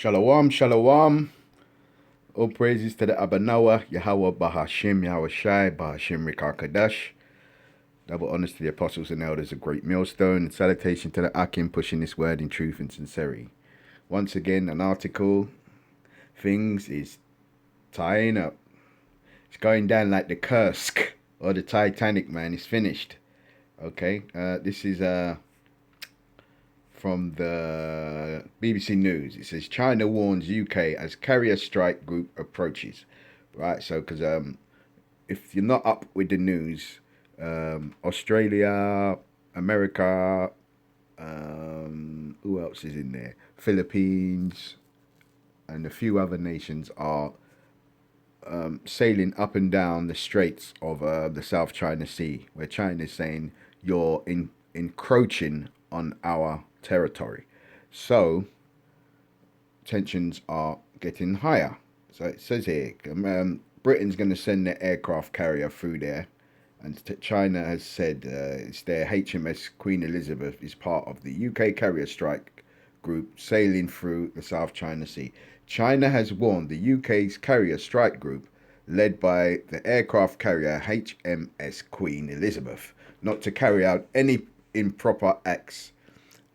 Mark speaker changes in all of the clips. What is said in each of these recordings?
Speaker 1: Shalom, shalom. All praises to the Abanawa, Yahweh Bahashim, Yahweh Shai, Bahashim Rikakadash. Double honors to the apostles and elders, a great millstone, and salutation to the Akim pushing this word in truth and sincerity. Once again, an article. Things is tying up. It's going down like the Kursk or the Titanic, man. It's finished. Okay, this is from the BBC News. It says China warns UK as carrier strike group approaches. Right, so because if you're not up with the news, Australia, America, who else is in there? Philippines, and a few other nations are sailing up and down the straits of the South China Sea, where China is saying you're encroaching on our territory. So tensions are getting higher. So it says here, Britain's going to send their aircraft carrier through there, and China has said it's their HMS Queen Elizabeth is part of the UK carrier strike group sailing through the South China Sea. China has warned the UK's carrier strike group, led by the aircraft carrier HMS Queen Elizabeth, not to carry out any improper acts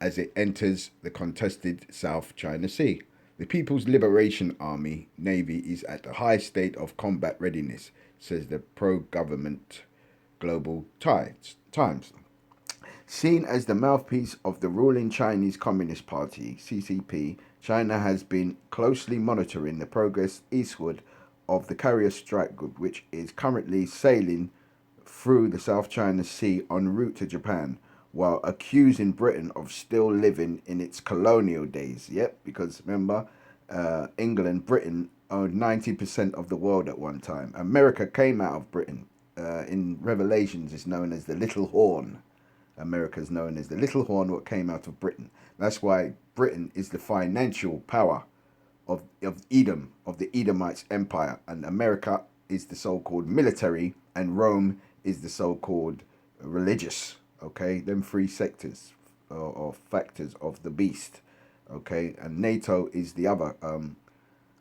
Speaker 1: as it enters the contested South China Sea. The People's Liberation Army Navy is at the high state of combat readiness, says the pro-government Global Times. Seen as the mouthpiece of the ruling Chinese Communist Party, CCP, China has been closely monitoring the progress eastward of the carrier strike group, which is currently sailing through the South China Sea en route to Japan, while accusing Britain of still living in its colonial days. Yep, because remember, Britain owned 90% of the world at one time. America came out of Britain. In Revelations, it's known as the Little Horn. America is known as the Little Horn, what came out of Britain. That's why Britain is the financial power of Edom, of the Edomites empire, and America is the so-called military, and Rome is the so-called religious. Okay, them three sectors or factors of the beast. Okay, and NATO is the other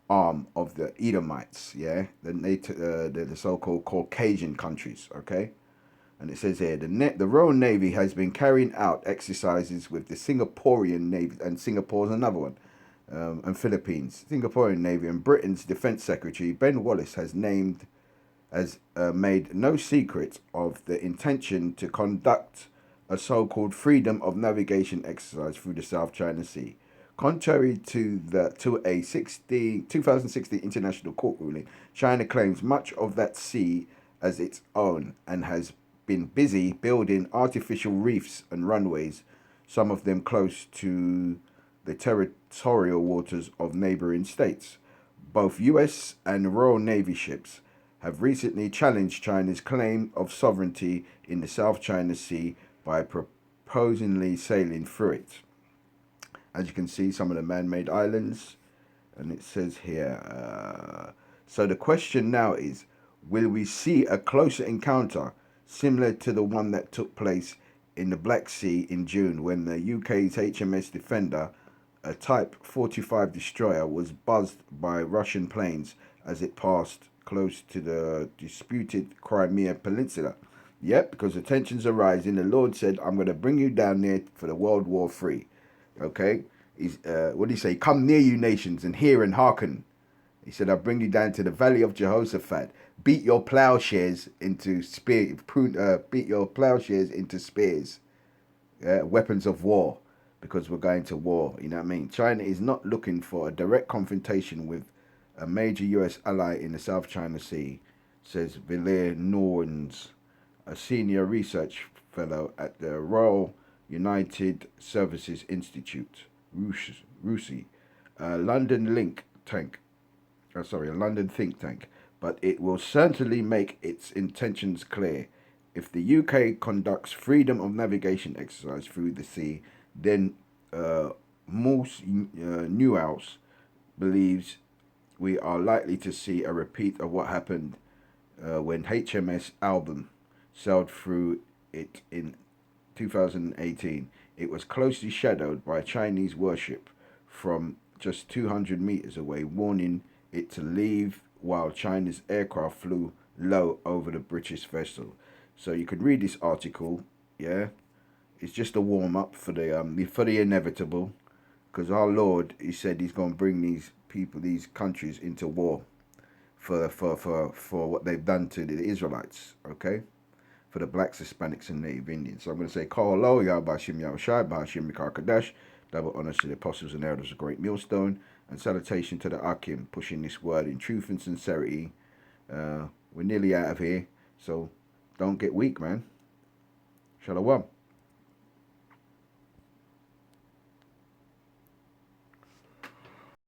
Speaker 1: arm of the Edomites. Yeah, the NATO, the so-called Caucasian countries. Okay. And it says here, the Royal Navy has been carrying out exercises with the Singaporean Navy, and Singapore's another one, and Philippines. Singaporean Navy and Britain's Defence Secretary, Ben Wallace, has made no secret of the intention to conduct a so-called freedom of navigation exercise through the South China Sea. Contrary to a 2016 international court ruling, China claims much of that sea as its own and has been busy building artificial reefs and runways, some of them close to the territorial waters of neighboring states. Both US and Royal Navy ships have recently challenged China's claim of sovereignty in the South China Sea by proposingly sailing through it. As you can see, some of the man-made islands, and it says here, so the question now is, will we see a closer encounter similar to the one that took place in the Black Sea in June when the UK's HMS Defender, a Type 45 destroyer, was buzzed by Russian planes as it passed close to the disputed Crimea Peninsula? Yep, because the tensions are rising. The Lord said, I'm going to bring you down there for the World War III. Okay? What did he say? Come near, you nations, and hear and hearken. He said, I'll bring you down to the valley of Jehoshaphat. Beat your plowshares into beat your plowshares into spears. Weapons of war, because we're going to war. You know what I mean? China is not looking for a direct confrontation with a major US ally in the South China Sea, says Valer Norns, a senior research fellow at the Royal United Services Institute, RUSI, a London think tank, but it will certainly make its intentions clear. If the UK conducts freedom of navigation exercise through the sea, then Moose Newhouse believes we are likely to see a repeat of what happened when HMS Album sailed through it in 2018. It was closely shadowed by Chinese warship from just 200 meters away, warning it to leave while China's aircraft flew low over the British vessel. So you could read this article. Yeah, it's just a warm up for the inevitable, because our Lord, he said he's going to bring these people, these countries into war for what they've done to the Israelites. Okay, for the blacks, Hispanics, and Native Indians. So I'm going to say, Call Lo, Yah Bashim Yahushai, Bahashim Mikar Kadash, double honors to the apostles and elders of Great Millstone, and salutation to the Akim, pushing this word in truth and sincerity. We're nearly out of here, so don't get weak, man. Shalom.